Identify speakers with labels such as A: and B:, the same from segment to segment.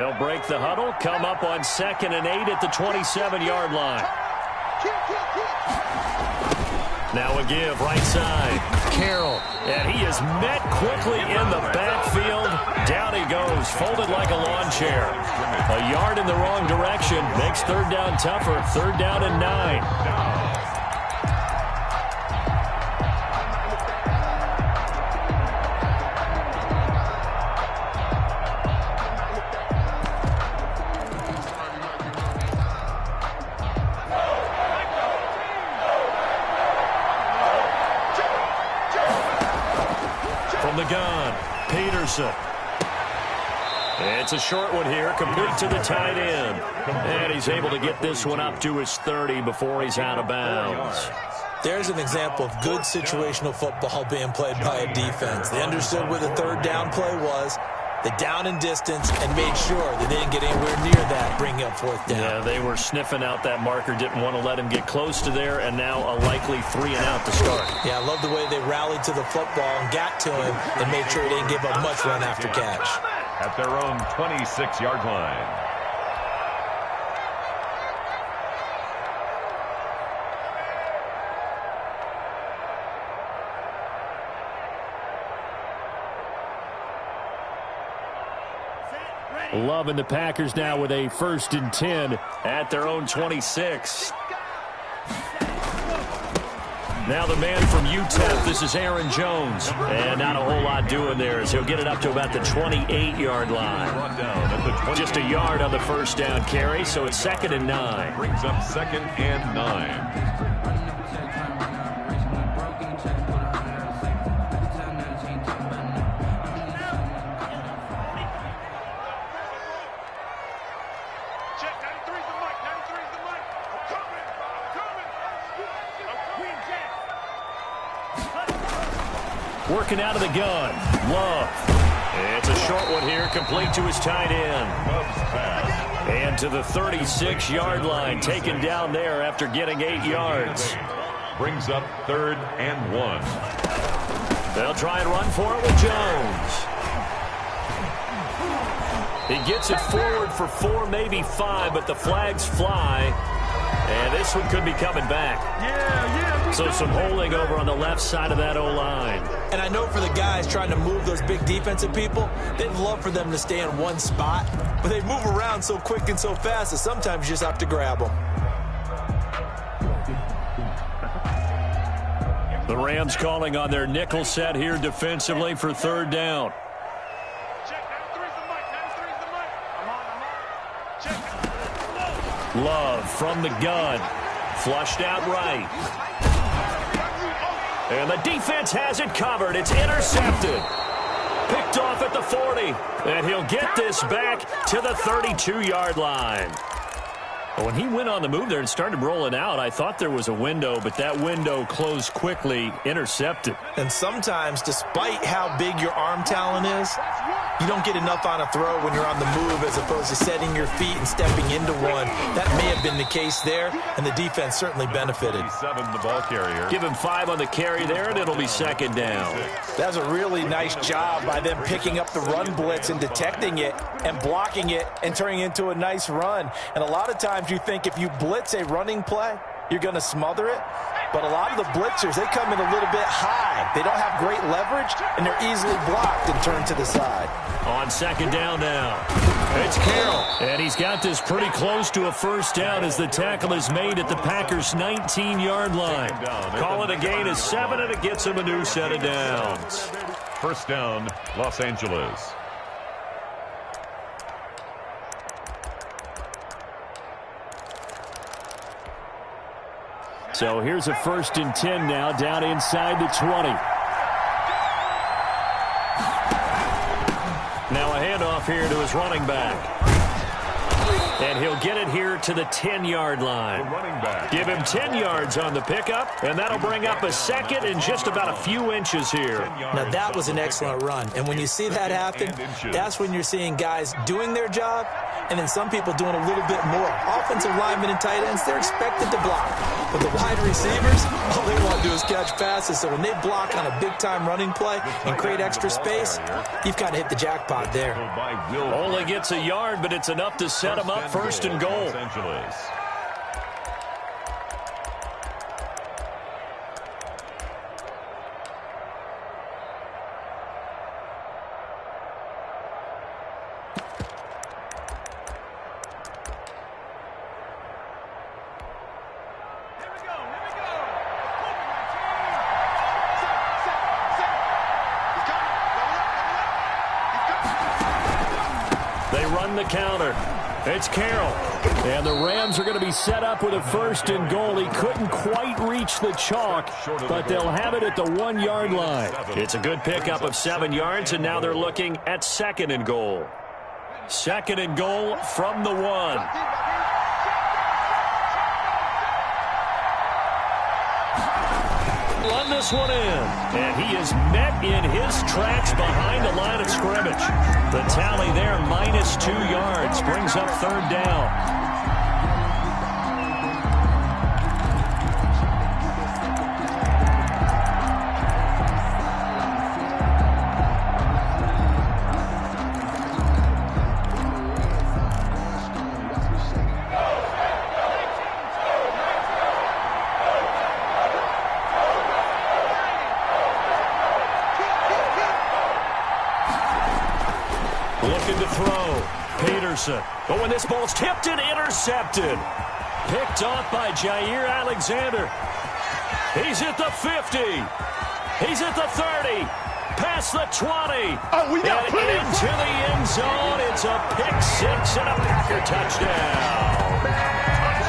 A: They'll break the huddle, come up on 2nd and 8 at the 27-yard line. Now a give, right side. Carroll, and he is met quickly in the backfield. Down he goes, folded like a lawn chair. A yard in the wrong direction makes 3rd down tougher. 3rd down and 9. It's a short one here, complete to the tight end. And he's able to get this one up to his 30 before he's out of bounds.
B: There's an example of good situational football being played by a defense. They understood where the 3rd down play was. They down in distance and made sure they didn't get anywhere near that, bringing up 4th down.
A: Yeah, they were sniffing out that marker, didn't want to let him get close to there, and now a likely 3 and out to start.
B: Yeah, I love the way they rallied to the football and got to him and made sure he didn't give up much run after catch.
C: At their own 26-yard line.
A: Loving the Packers now with a 1st and 10 at their own 26. Now the man from UTEP, this is Aaron Jones. And not a whole lot doing there as he'll get it up to about the 28-yard line. Just a yard on the 1st down carry, so it's 2nd and 9.
C: Brings up 2nd and 9.
A: Working out of the gun. Love. It's a short one here, complete to his tight end. And to the 36-yard line, taken down there after getting 8 yards.
C: Brings up 3rd and 1.
A: They'll try and run for it with Jones. He gets it forward for 4, maybe 5, but the flags fly. And this one could be coming back. So some holding over on the left side of that O-line.
B: And I know for the guys trying to move those big defensive people, they'd love for them to stay in one spot. But they move around so quick and so fast that sometimes you just have to grab them.
A: The Rams calling on their nickel set here defensively for 3rd down. Love from the gun. Flushed out right. And the defense has it covered. It's intercepted. Picked off at the 40. And he'll get this back to the 32-yard line. When he went on the move there and started rolling out, I thought there was a window, but that window closed quickly, intercepted.
B: And sometimes, despite how big your arm talent is, you don't get enough on a throw when you're on the move as opposed to setting your feet and stepping into one. That may have been the case there, and the defense certainly benefited.
C: 7, the ball carrier.
A: Give him 5 on the carry there, and it'll be 2nd down.
B: That's a really nice job by them picking up the run blitz and detecting it and blocking it and turning it into a nice run. And a lot of times you think if you blitz a running play, you're going to smother it. But a lot of the blitzers, they come in a little bit high. They don't have great leverage, and they're easily blocked and turned to the side.
A: On 2nd down now, it's Carroll. And he's got this pretty close to a 1st down as the tackle is made at the Packers' 19-yard line. Call it a gain of 7, and it gets him a new set of downs.
C: 1st down, Los Angeles.
A: So here's a 1st and 10 now, down inside the 20. Now a handoff here to his running back. And he'll get it here to the 10-yard line.
C: The running back.
A: Give him 10 yards on the pickup, and that'll bring up a second and just about a few inches here.
B: Now, that was an excellent run. And when you see that happen, that's when you're seeing guys doing their job and then some people doing a little bit more. Offensive linemen and tight ends, they're expected to block. But the wide receivers, all they want to do is catch passes. So when they block on a big-time running play and create extra space, you've kind of hit the jackpot there.
A: Only gets a yard, but it's enough to set him up first and goal.
C: Los Angeles.
A: They run the counter. It's Carroll. And the Rams are going to be set up with a first and goal. He couldn't quite reach the chalk, but they'll have it at the 1-yard line. It's a good pickup of 7 yards, and now they're looking at second and goal. Second and goal from the 1. Run this one in, and he is met in his tracks behind the line of scrimmage. The tally there, -2 yards, brings up third down. Looking to throw. Peterson. But when this ball's tipped and intercepted. Picked off by Jair Alexander. He's at the 50. He's at the 30. Past the 20.
D: Oh, we got
A: and into the end zone. It's a pick-6 and a Packer touchdown.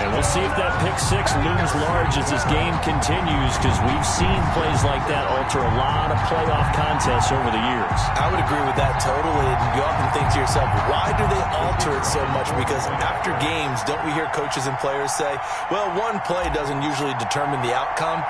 A: And we'll see if that pick-6 looms large as this game continues, because we've seen plays like that alter a lot of playoff contests over the years.
B: I would agree with that totally. And you often think to yourself, why do they alter it so much? Because after games, don't we hear coaches and players say, well, one play doesn't usually determine the outcome?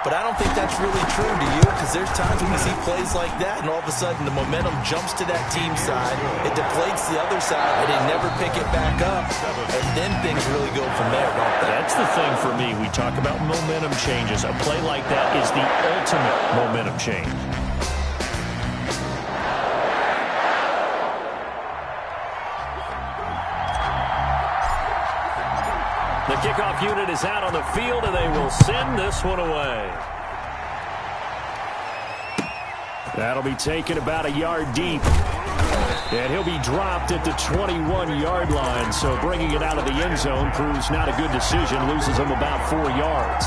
B: But I don't think that's really true, do you? Because there's times when we see plays like that, and all of a sudden the momentum jumps to that team side, it deflates the other side, and they never pick it back up, and then things really go from there, don't they?
A: That's the thing for me. We talk about momentum changes. A play like that is the ultimate momentum change. The kickoff unit is out on the field, and they will send this one away. That'll be taken about a yard deep. And he'll be dropped at the 21-yard line, so bringing it out of the end zone proves not a good decision. Loses him about 4 yards.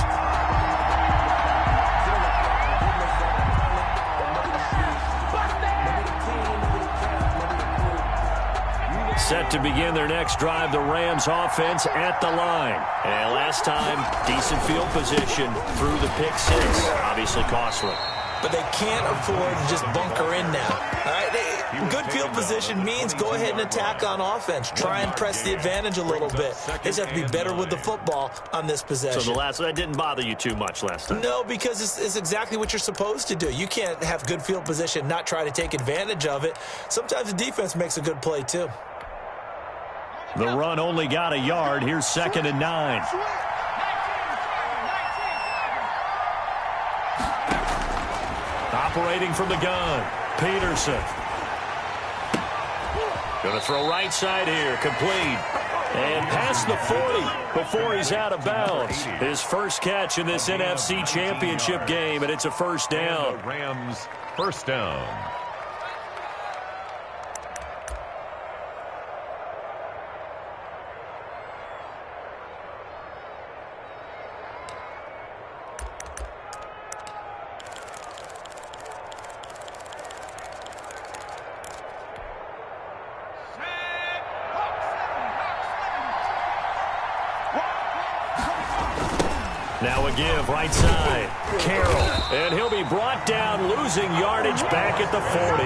A: Set to begin their next drive, the Rams offense at the line. And last time, decent field position through the pick-6. Obviously costly.
B: But they can't afford to just bunker in now. All right, good field position means go ahead and attack on offense. Try and press the advantage a little bit. They just have to be better with the football on this possession.
A: So that didn't bother you too much last time?
B: No, because it's exactly what you're supposed to do. You can't have good field position, not try to take advantage of it. Sometimes the defense makes a good play, too.
A: The run only got a yard. Here's 2nd and 9. Operating from the gun, Peterson. Going to throw right side here, complete. And past the 40 before he's out of bounds. His first catch in this NFC Championship game, and it's a first down.
C: The Rams, first down.
A: Now a give right side. Carroll. And he'll be brought down, losing yardage back at the 40.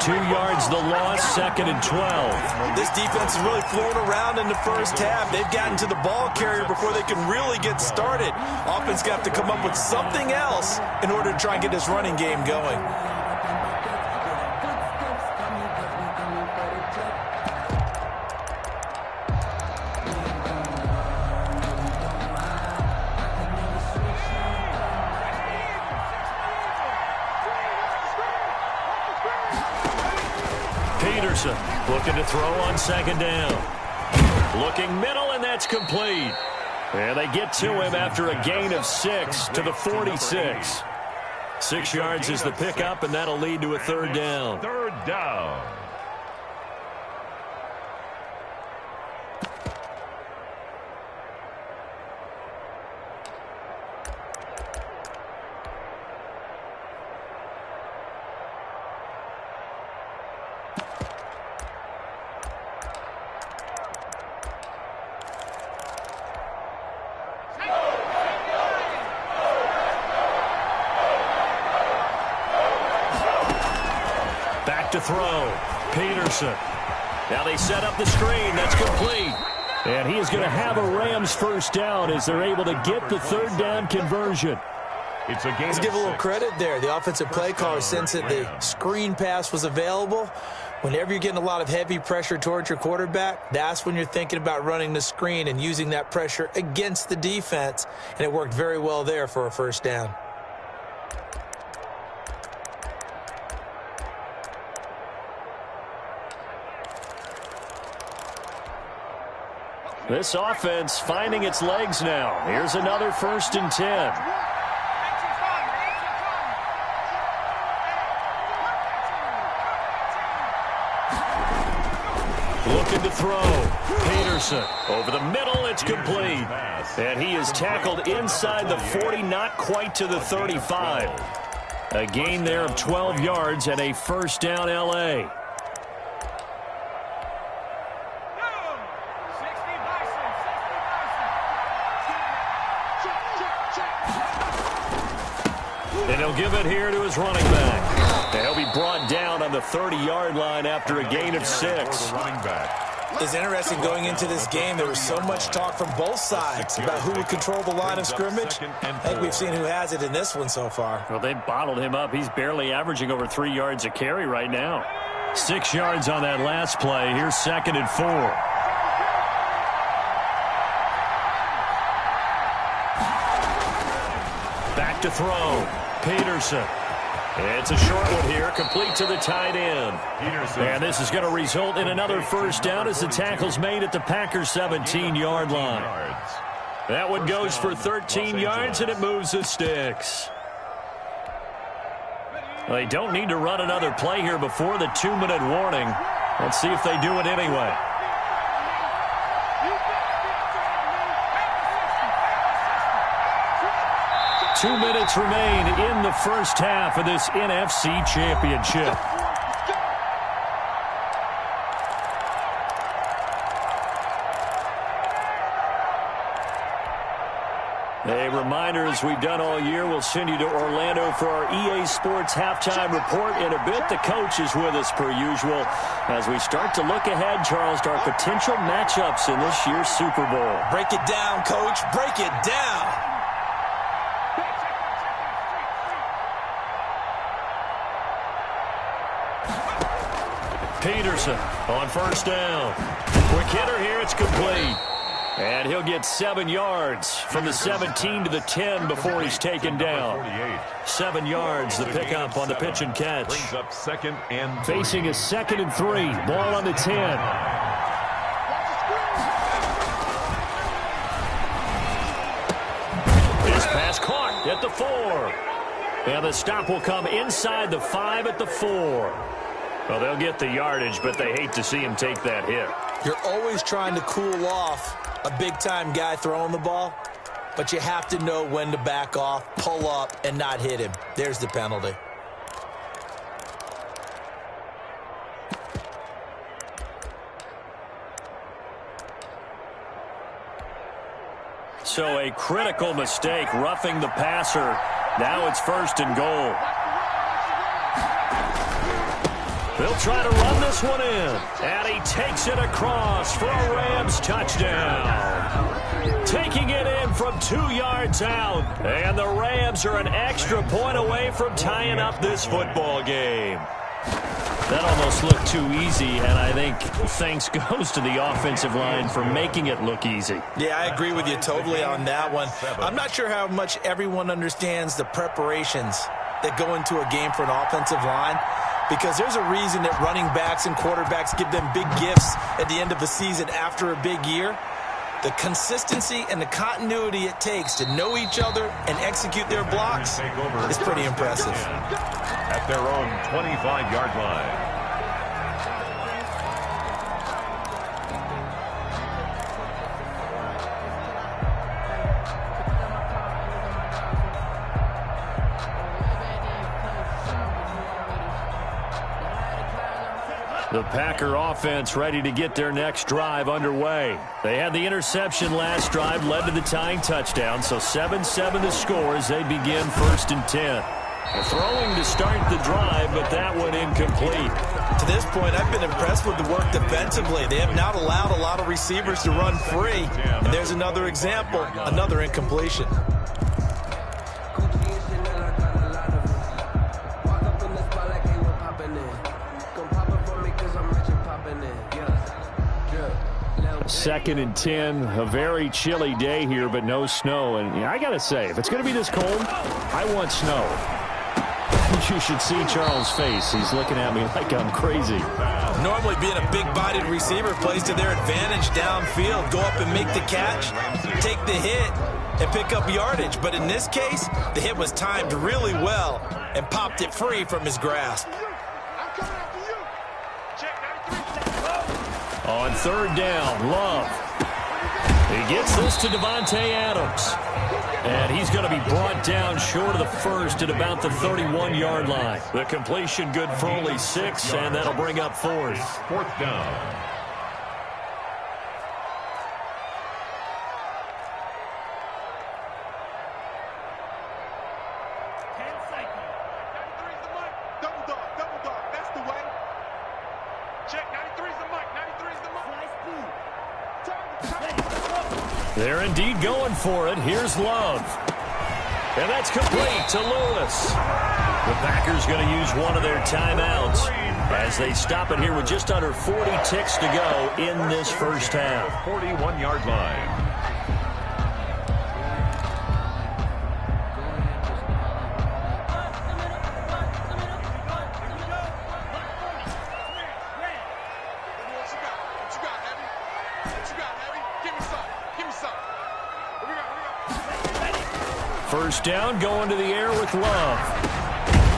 A: 2 yards the loss, 2nd and 12.
B: This defense is really flown around in the first half. They've gotten to the ball carrier before they can really get started. Offense got to come up with something else in order to try and get this running game going.
A: Looking to throw on 2nd down. Looking middle, and that's complete. And they get to him after a gain of 6 to the 46. 6 yards is the pickup, and that'll lead to a 3rd down.
C: 3rd down.
A: To throw. Peterson. Now they set up the screen. That's complete. And he is going to have a Rams 1st down as they're able to get the 3rd down conversion.
C: It's a game.
B: Let's give a little credit there. The offensive play caller, since that the screen pass was available, whenever you're getting a lot of heavy pressure towards your quarterback, that's when you're thinking about running the screen and using that pressure against the defense. And it worked very well there for a 1st down.
A: This offense finding its legs now. Here's another 1st and 10. Looking to throw. Peterson. Over the middle, it's complete. And he is tackled inside the 40, not quite to the 35. A gain there of 12 yards and a 1st down L.A. And he'll give it here to his running back. And he'll be brought down on the 30-yard line after a gain of 6.
B: It's interesting going into this game. There was so much talk from both sides about who would control the line of scrimmage. I think we've seen who has it in this one so far.
A: Well, they bottled him up. He's barely averaging over 3 yards a carry right now. 6 yards on that last play. Here's 2nd and 4. Back to throw. Peterson. It's a short one here, complete to the tight end. And this is going to result in another 1st down as the tackle's made at the Packers' 17-yard line. That one goes for 13 yards, and it moves the sticks. They don't need to run another play here before the 2-minute warning. Let's see if they do it anyway. Two minutes remain in the first half of this NFC Championship. A reminder, as we've done all year, we'll send you to Orlando for our EA Sports halftime report in a bit. The coach is with us per usual as we start to look ahead, Charles, to our potential matchups in this year's Super Bowl.
B: Break it down, Coach. Break it down.
A: Peterson on 1st down. Quick hitter here, it's complete. And he'll get 7 yards from the 17 to the 10 before he's taken down. 7 yards, the pickup on the pitch and catch.
C: Brings up 2nd and 3.
A: Facing a 2nd and 3. Ball on the 10. This pass caught at the 4. And the stop will come inside the 5 at the 4. Well, they'll get the yardage, but they hate to see him take that hit.
B: You're always trying to cool off a big-time guy throwing the ball, but you have to know when to back off, pull up, and not hit him. There's the penalty.
A: so a critical mistake, roughing the passer. Now it's 1st and goal. They'll try to run this one in. And he takes it across for a Rams touchdown. Taking it in from 2 yards out. And the Rams are an extra point away from tying up this football game. That almost looked too easy, and I think thanks goes to the offensive line for making it look easy.
B: Yeah, I agree with you totally on that one. I'm not sure how much everyone understands the preparations that go into a game for an offensive line, because there's a reason that running backs and quarterbacks give them big gifts at the end of the season after a big year. The consistency and the continuity it takes to know each other and execute their blocks is pretty impressive.
C: At their own 25-yard line.
A: The Packer offense ready to get their next drive underway. They had the interception last drive, led to the tying touchdown, so 7-7 the score as they begin 1st and 10. Throwing to start the drive, but that one incomplete.
B: To this point, I've been impressed with the work defensively. They have not allowed a lot of receivers to run free. And there's another example, another incompletion.
A: Second and 10, a very chilly day here, but no snow. And I got to say, if it's going to be this cold, I want snow. You should see Charles' face. He's looking at me like I'm crazy.
B: Normally being a big-bodied receiver plays to their advantage downfield. Go up and make the catch, take the hit, and pick up yardage. But in this case, the hit was timed really well and popped it free from his grasp.
A: On 3rd down, Love. He gets this to Devontae Adams. And he's going to be brought down short of the first at about the 31-yard line. The completion good for only 6, and that'll bring up 4th.
C: 4th down.
A: They're indeed going for it. Here's Love. And that's complete to Lewis. The Packers going to use one of their timeouts as they stop it here with just under 40 ticks to go in this first half.
C: 41-yard line.
A: First down, going to the air with Love.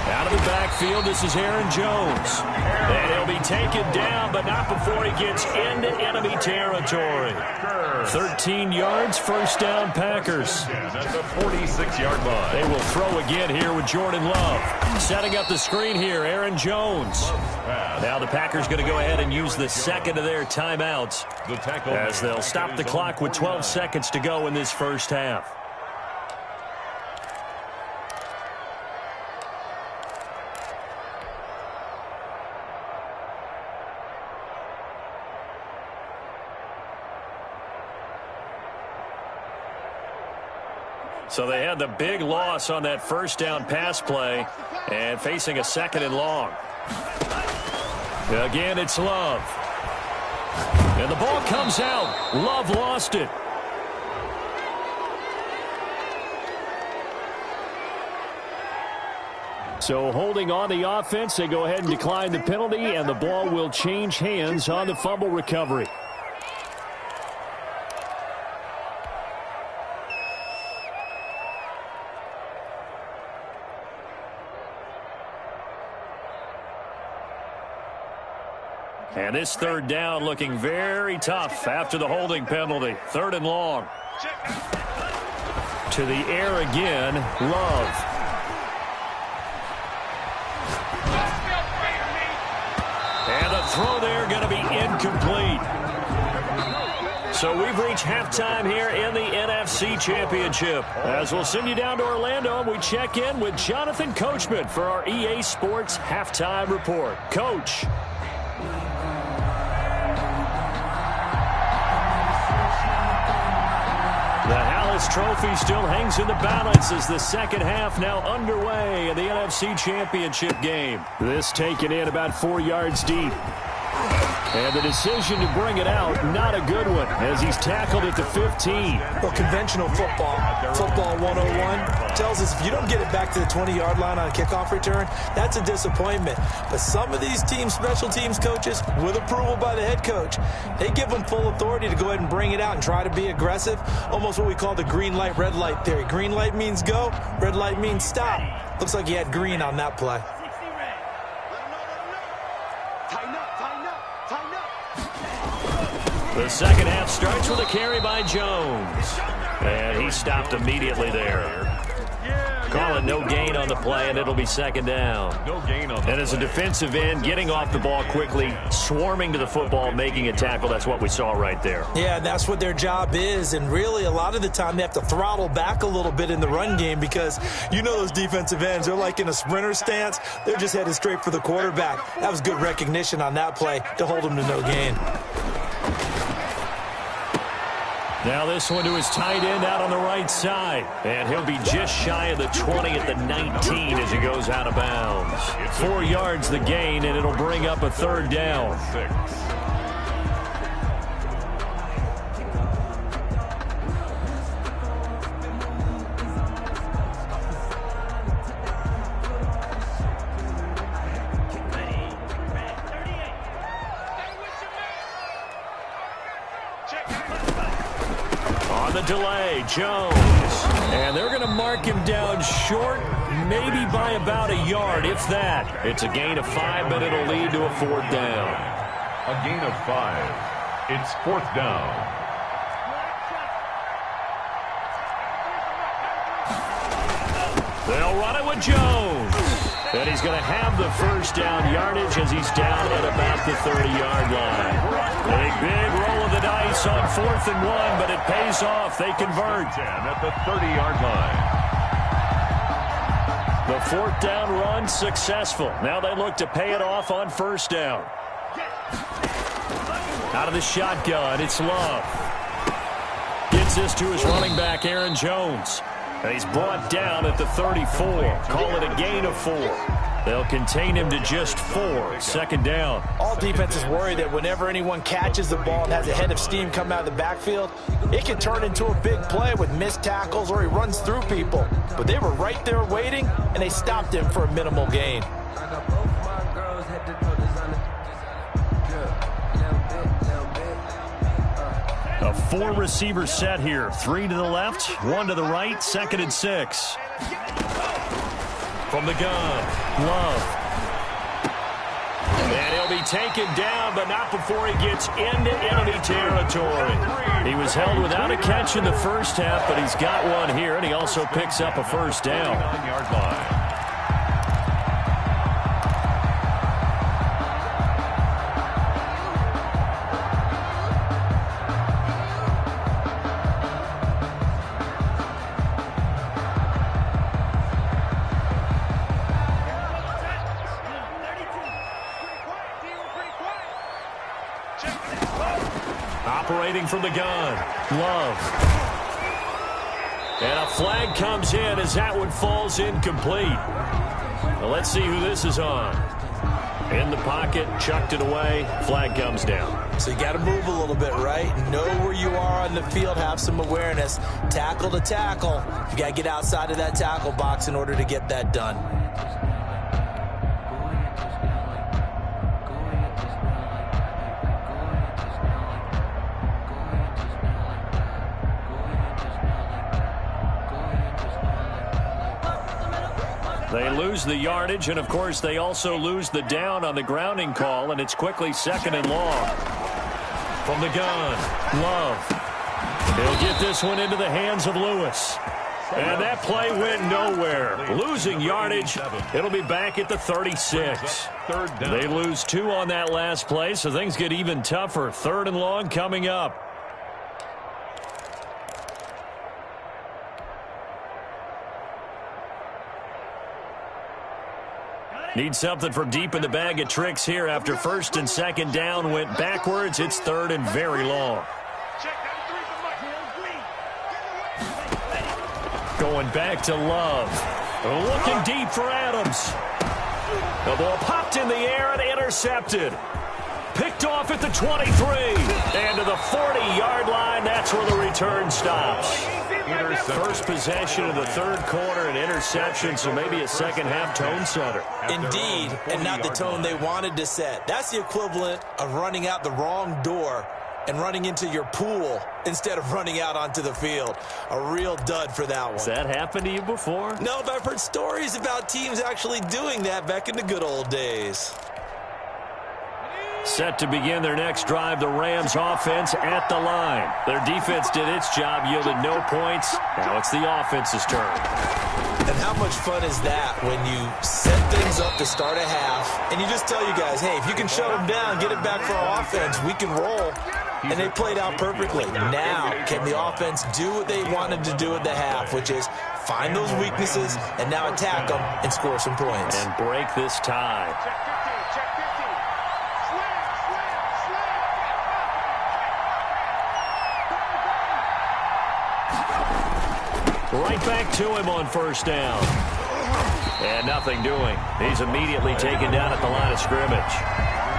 A: Out of the backfield, this is Aaron Jones. And he'll be taken down, but not before he gets into enemy territory. 13 yards, first down, Packers.
C: That's a 46-yard line.
A: They will throw again here with Jordan Love. Setting up the screen here, Aaron Jones. Now the Packers going to go ahead and use the second of their timeouts as they'll stop the clock with 12 seconds to go in this first half. So they had the big loss on that first down pass play and facing a 2nd and long. Again, it's Love. And the ball comes out. Love lost it. So holding on the offense, they go ahead and decline the penalty, and the ball will change hands on the fumble recovery. And this 3rd down looking very tough after the holding penalty. 3rd and long. To the air again, Love. And the throw there going to be incomplete. So we've reached halftime here in the NFC Championship. As we'll send you down to Orlando, we check in with Jonathan Coachman for our EA Sports Halftime Report. Coach. The Hallis Trophy still hangs in the balance as the second half now underway in the NFC Championship game. This taken in about 4 yards deep. And the decision to bring it out, not a good one, as he's tackled at the 15.
B: Well, conventional football 101, tells us if you don't get it back to the 20-yard line on a kickoff return, that's a disappointment. But some of these special teams coaches, with approval by the head coach, they give them full authority to go ahead and bring it out and try to be aggressive, almost what we call the green light, red light theory. Green light means go, red light means stop. Looks like he had green on that play.
A: The second half starts with a carry by Jones. And he stopped immediately there. Call it no gain on the play, and it'll be second down.
C: No gain on the
A: And as a defensive end, getting off the ball quickly, swarming to the football, making a tackle, that's what we saw right there.
B: Yeah, that's what their job is, and really a lot of the time they have to throttle back a little bit in the run game because you know those defensive ends, they're like in a sprinter stance. They're just headed straight for the quarterback. That was good recognition on that play to hold them to no gain.
A: Now this one to his tight end out on the right side. And he'll be just shy of the 20 at the 19 as he goes out of bounds. 4 yards the gain, and it'll bring up a third down. Delay, Jones, and they're going to mark him down short, maybe by about a yard, if that. It's a gain of 5, but it'll lead to a fourth down.
C: A gain of 5. It's fourth down.
A: They'll run it with Jones, and he's going to have the first down yardage as he's down at about the 30-yard line. A big roll of the dice on 4th and 1, but it pays off. They convert.
C: 10 at the 30-yard line.
A: The fourth down run successful. Now they look to pay it off on first down. Out of the shotgun, it's Love. Gets this to his running back, Aaron Jones. And he's brought down at the 34. Call it a gain of 4. They'll contain him to just 4. Second down.
B: All defenses worry that whenever anyone catches the ball and has a head of steam come out of the backfield, it can turn into a big play with missed tackles or he runs through people. But they were right there waiting, and they stopped him for a minimal gain.
A: A 4-receiver set here. 3 to the left, 1 to the right, 2nd and 6. From the gun, Love. And he'll be taken down, but not before he gets into enemy territory. He was held without a catch in the first half, but he's got one here, and he also picks up a first down.
C: 9-yard line.
A: Operating from the gun, Love. And a flag comes in as that one falls incomplete. Well, let's see who this is on. In the pocket, chucked it away, flag comes down.
B: So you got to move a little bit, right? Know where you are on the field, have some awareness. Tackle to tackle. You got to get outside of that tackle box in order to get that done.
A: They lose the yardage, and, of course, they also lose the down on the grounding call, and it's quickly 2nd and long. From the gun, Love. He'll get this one into the hands of Lewis. And that play went nowhere. Losing yardage, it'll be back at the 36. They lose 2 on that last play, so things get even tougher. 3rd and long coming up. Need something from deep in the bag of tricks here after first and second down went backwards. It's third and very long. Going back to Love. Looking deep for Adams. The ball popped in the air and intercepted. Picked off at the 23. And to the 40-yard line, that's where the return stops. First possession of the third quarter, an interception, so maybe a second-half tone setter.
B: Indeed, and not the tone they wanted to set. That's the equivalent of running out the wrong door and running into your pool instead of running out onto the field. A real dud for that one.
A: Has that happened to you before?
B: No, but I've heard stories about teams actually doing that back in the good old days.
A: Set to begin their next drive, the Rams offense at the line. Their defense did its job, yielded no points. Now it's the offense's turn.
B: And how much fun is that when you set things up to start a half and you just tell you guys, hey, if you can shut them down, get it back for our offense, we can roll. And they played out perfectly. Now, can the offense do what they wanted to do at the half, which is find those weaknesses and now attack them and score some points.
A: And break this tie. Right back to him on first down. And nothing doing. He's immediately taken down at the line of scrimmage.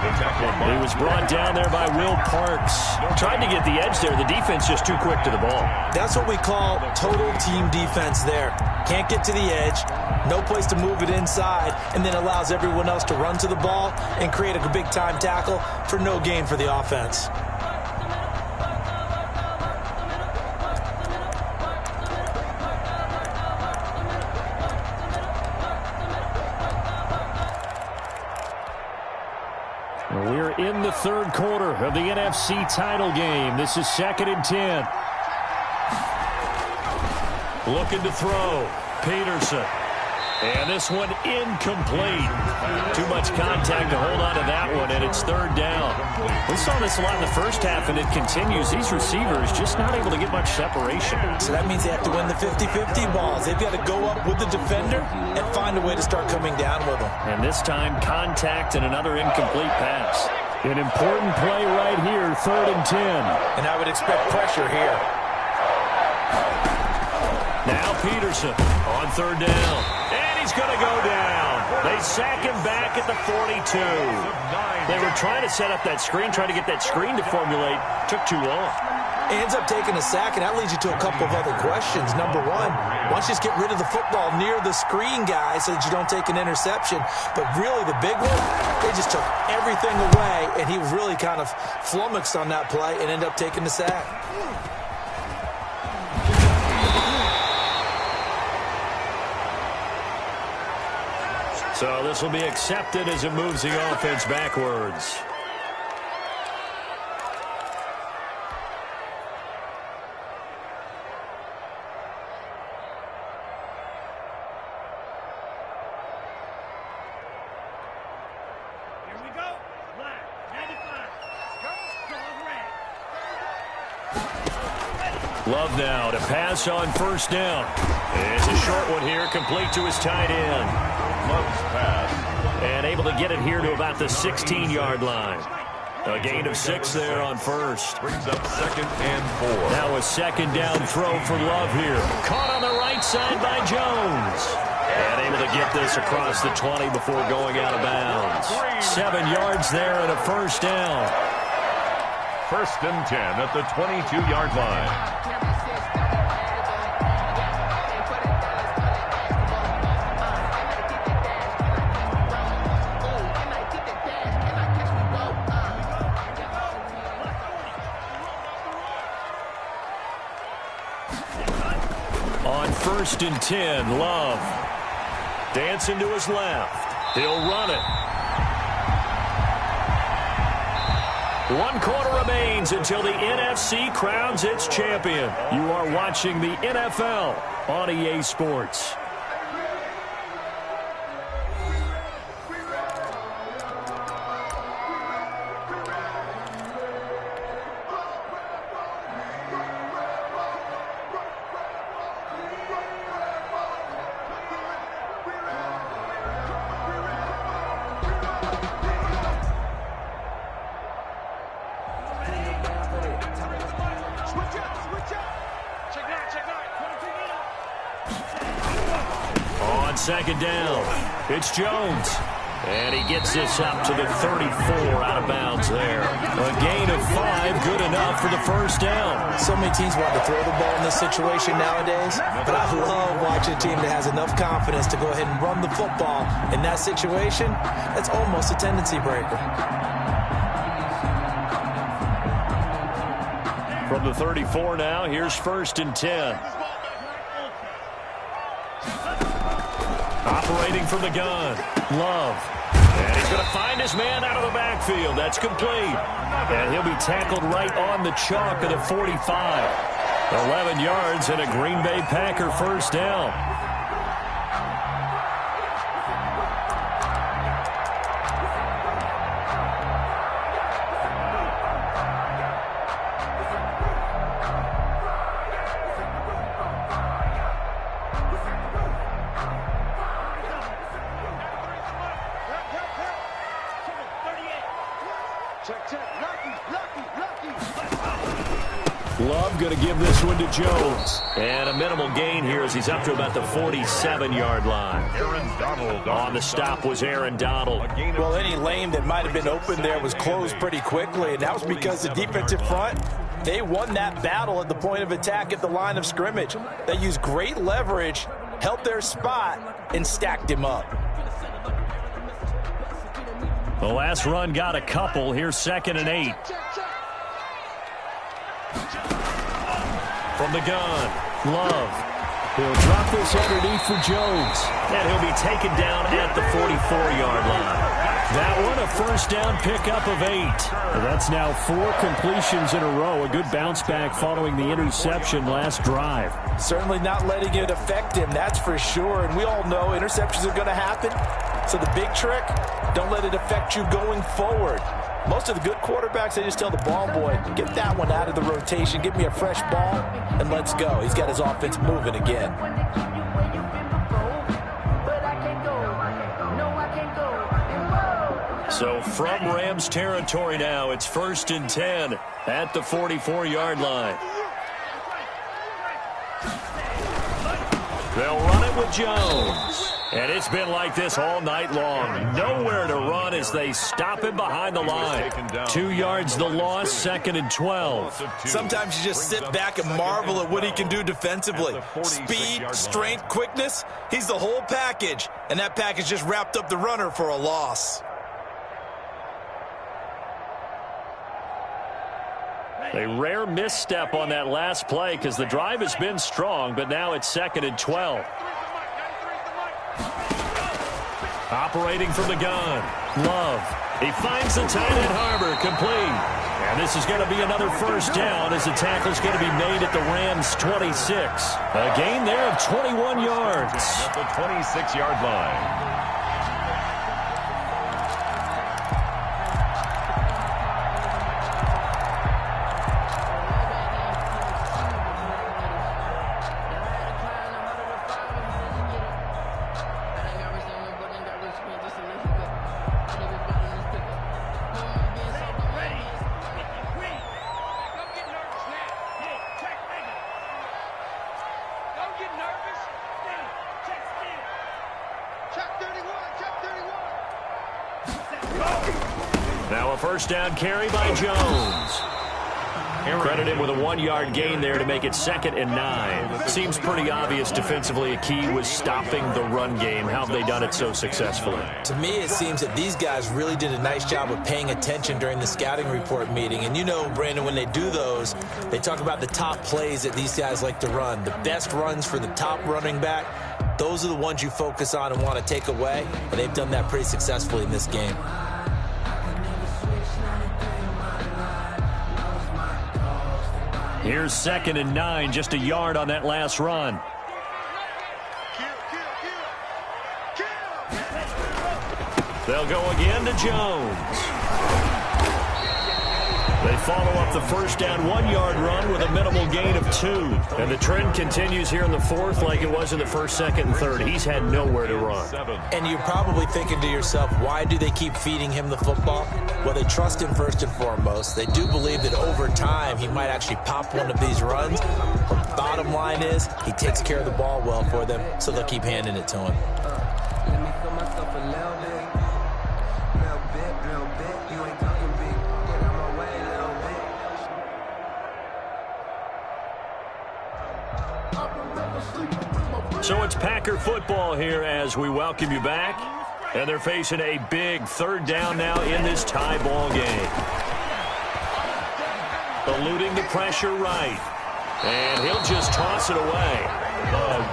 A: He was brought down there by Will Parks. Tried to get the edge there. The defense just too quick to the ball.
B: That's what we call total team defense there. Can't get to the edge, no place to move it inside, and then allows everyone else to run to the ball and create a big-time tackle for no gain for the offense.
A: We're in the third quarter of the NFC title game. This is 2nd and 10. Looking to throw. Peterson. And this one incomplete. Too much contact to hold on to that one, and it's third down. We saw this a lot in the first half, and it continues. These receivers just not able to get much separation.
B: So that means they have to win the 50-50 balls. They've got to go up with the defender and find a way to start coming down with them.
A: And this time, contact and another incomplete pass. An important play right here, 3rd and 10.
B: And I would expect pressure here.
A: Now Peterson on 3rd down. And he's going to go down. They sack him back at the 42. They were trying to set up that screen, trying to get that screen to formulate. Took too long.
B: He ends up taking a sack, and that leads you to a couple of other questions. Number one, why don't you just get rid of the football near the screen guy so that you don't take an interception? But really the big one, they just took everything away, and he was really kind of flummoxed on that play and ended up taking the sack.
A: So this will be accepted as it moves the offense backwards.
D: Here we go. Black, 95.
A: Love now to pass on 1st down. It's a short one here, complete to his tight end.
C: Love's pass.
A: And able to get it here to about the 16-yard line. A gain of 6 there on 1st.
C: Brings up 2nd and 4.
A: Now a 2nd down throw for Love here. Caught on the right side by Jones. And able to get this across the 20 before going out of bounds. 7 yards there and a 1st down.
C: 1st and 10 at the 22-yard line.
A: On 1st and 10, Love. Dancing to his left. He'll run it. 1 quarter remains until the NFC crowns its champion. You are watching the NFL on EA Sports. second down. It's Jones. And he gets this up to the 34 out of bounds there. A gain of 5, good enough for the first down.
B: So many teams want to throw the ball in this situation nowadays, but I love watching a team that has enough confidence to go ahead and run the football in that situation. That's almost a tendency breaker.
A: From the 34 now, here's 1st and 10. Operating from the gun, Love. And he's going to find his man out of the backfield. That's complete. And he'll be tackled right on the chalk of the 45. 11 yards and a Green Bay Packer first down. Love going to give this one to Jones. And a minimal gain here as he's up to about the 47-yard line.
C: Aaron Donald
A: on the stop was Aaron Donald.
B: Well, any lane that might have been open there was closed pretty quickly, and that was because the defensive front, they won that battle at the point of attack at the line of scrimmage. They used great leverage, held their spot, and stacked him up.
A: The last run got a couple. Here's 2nd and 8. From the gun, Love. He'll drop this underneath for Jones. And he'll be taken down at the 44-yard line. That one, a first down pickup of 8. That's now 4 completions in a row. A good bounce back following the interception last drive.
B: Certainly not letting it affect him, that's for sure. And we all know interceptions are going to happen. So the big trick, don't let it affect you going forward. Most of the good quarterbacks, they just tell the ball boy, get that one out of the rotation, give me a fresh ball, and let's go. He's got his offense moving again.
A: So from Rams territory now, it's 1st and 10 at the 44-yard line. They'll run it with Jones. And it's been like this all night long. Nowhere to run as they stop him behind the line. 2 yards the loss, 2nd and 12.
B: Sometimes you just sit back and marvel at what he can do defensively. Speed, strength, quickness, he's the whole package. And that package just wrapped up the runner for a loss.
A: A rare misstep on that last play because the drive has been strong, but now it's 2nd and 12. Operating from the gun, Love. He finds the tight end Harbor, complete. And this is going to be another first down as the tackle's going to be made at the Rams' 26. A gain there of 21 yards.
C: At the 26-yard line.
A: Now a first down carry by Jones. Credited with a 1-yard gain there to make it 2nd and 9. Seems pretty obvious defensively a key was stopping the run game. How have they done it so successfully?
B: To me, it seems that these guys really did a nice job of paying attention during the scouting report meeting. And you know, Brandon, when they do those, they talk about the top plays that these guys like to run. The best runs for the top running back, those are the ones you focus on and want to take away. And they've done that pretty successfully in this game.
A: Here's 2nd and 9, just a yard on that last run. They'll go again to Jones. They follow up the first down 1-yard run with a minimal gain of 2. And the trend continues here in the fourth like it was in the first, second, and third. He's had nowhere to run.
B: And you're probably thinking to yourself, why do they keep feeding him the football? Well, they trust him first and foremost. They do believe that over time he might actually pop one of these runs. But bottom line is he takes care of the ball well for them, so they'll keep handing it to him.
E: Let me feel myself a little bit. You ain't talking big. Get out my way a little bit.
A: So it's Packer football here as we welcome you back. And they're facing a big third down now in this tie ball game. Eluding the pressure right. And he'll just toss it away.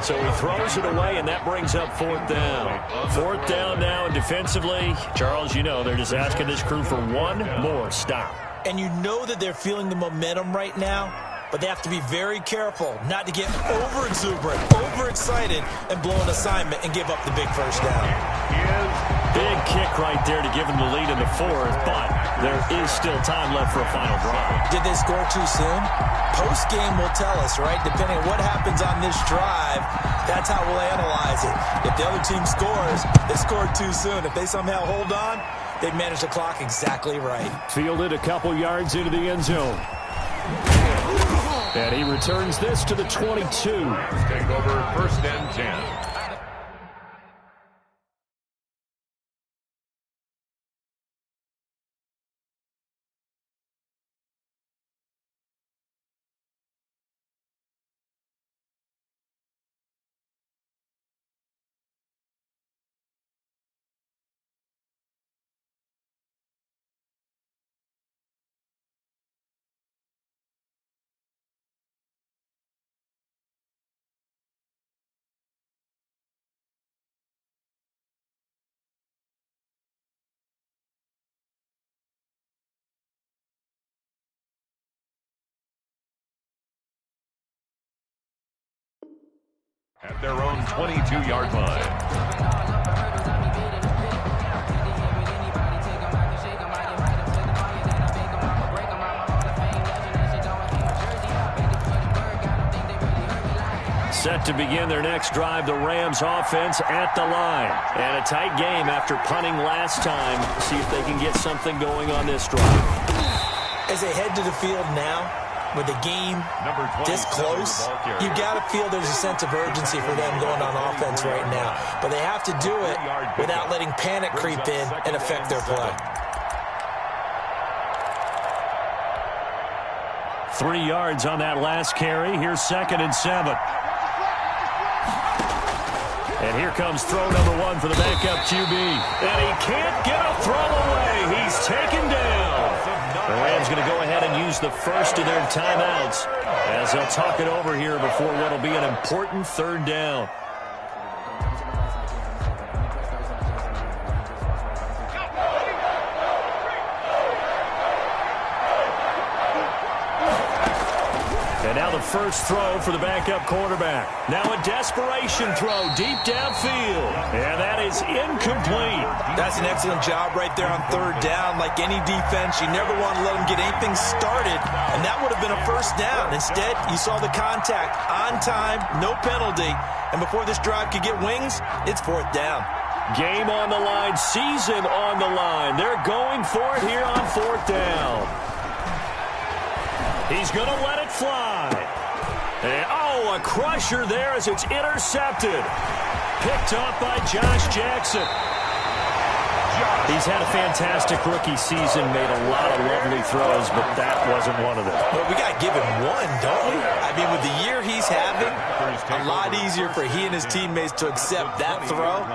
A: So he throws it away, and that brings up fourth down. Fourth down now, and defensively, Charles, you know, they're just asking this crew for one more stop.
B: And you know that they're feeling the momentum right now, but they have to be very careful not to get over-exuberant, overexcited, and blow an assignment and give up the big first down.
A: Big kick right there to give them the lead in the fourth, but there is still time left for a final drive.
B: Did they score too soon? Post-game will tell us, right? Depending on what happens on this drive, that's how we'll analyze it. If the other team scores, they scored too soon. If they somehow hold on, they managed the clock exactly right.
A: Fielded a couple yards into the end zone. And he returns this to the 22.
C: Take over first and 10. At their own 22-yard line.
A: Set to begin their next drive, the Rams offense at the line. And a tight game after punting last time. See if they can get something going on this drive.
B: As they head to the field now, with the game this close, you got to feel there's a sense of urgency for them going on offense right now. But they have to do it without letting panic creep in and affect their play.
A: 3 yards on that last carry. Here's 2nd and 7. And here comes throw number 1 for the backup QB. And he can't get a throw away. He's taken down. The Rams going to go ahead and use the first of their timeouts as they'll talk it over here before what will be an important third down. And now the first throw for the backup quarterback. Now a desperation throw deep downfield. And that is incomplete.
B: That's an excellent job right there on third down. Like any defense, you never want to let them get anything started, and that would have been a first down. Instead, you saw the contact on time, no penalty, and before this drive could get wings, it's fourth down.
A: Game on the line, season on the line. They're going for it here on fourth down. He's going to let it fly. And, oh, a crusher there as it's intercepted. Picked up by Josh Jackson. He's had a fantastic rookie season, made a lot of lovely throws, but that wasn't one of them.
B: Well, we got to give him one, don't we? I mean, with the year he's having, a lot easier for he and his teammates to accept that throw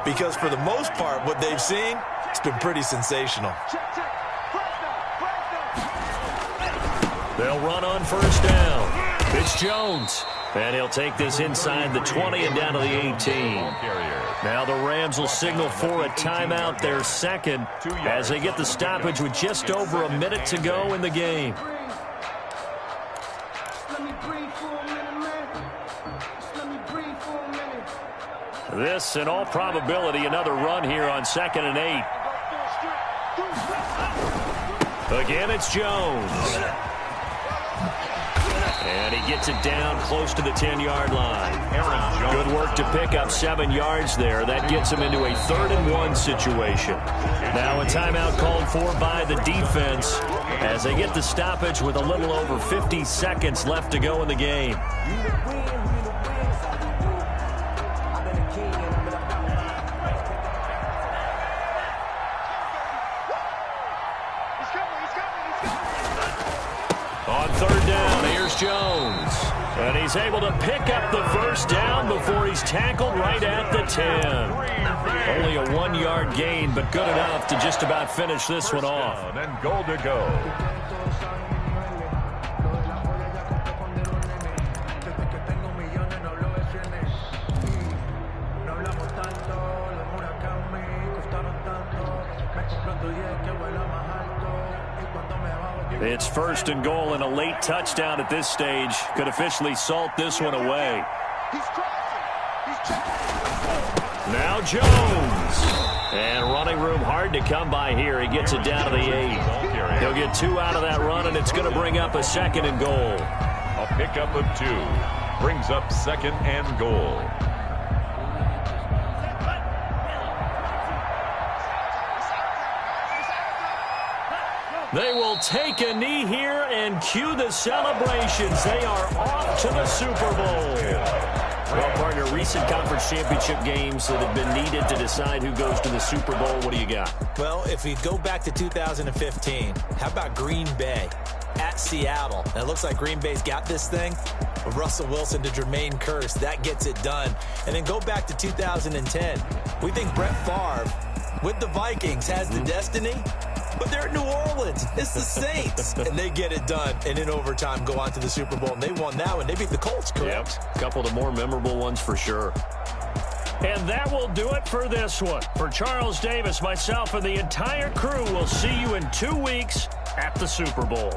B: because for the most part, what they've seen, it's been pretty sensational.
A: They'll run on first down. It's Jones. And he'll take this inside the 20 and down to the 18. Now the Rams will signal for a timeout, their second, as they get the stoppage with just over a minute to go in the game. This, in all probability, another run here on 2nd and 8. Again, it's Jones. And he gets it down close to the 10-yard line. Good work to pick up 7 yards there. That gets him into a 3rd-and-1 situation. Now a timeout called for by the defense as they get the stoppage with a little over 50 seconds left to go in the game. On 3rd down, here's Jones. And he's able to pick up the 1st down before he's tackled right at the 10. Only a 1-yard gain, but good enough to just about finish this one off.
C: And goal to go.
A: It's 1st and goal, and a late touchdown at this stage could officially salt this one away. Now Jones. And running room hard to come by here. He gets it down to the 8. He'll get 2 out of that run, and it's going to bring up a 2nd and goal.
C: A pickup of 2 brings up 2nd and goal.
A: They will take a knee here and cue the celebrations. They are off to the Super Bowl. Well, partner, recent conference championship games that have been needed to decide who goes to the Super Bowl. What do you got?
B: Well, if we go back to 2015, how about Green Bay at Seattle? And it looks like Green Bay's got this thing. Russell Wilson to Jermaine Kearse, that gets it done. And then go back to 2010. We think Brett Favre with the Vikings has the destiny. But they're at New Orleans. It's the Saints. And they get it done. And in overtime, go on to the Super Bowl. And they won that one. They beat the Colts, correct?
A: Yep. A couple of the more memorable ones for sure. And that will do it for this one. For Charles Davis, myself, and the entire crew, we'll see you in 2 weeks at the Super Bowl.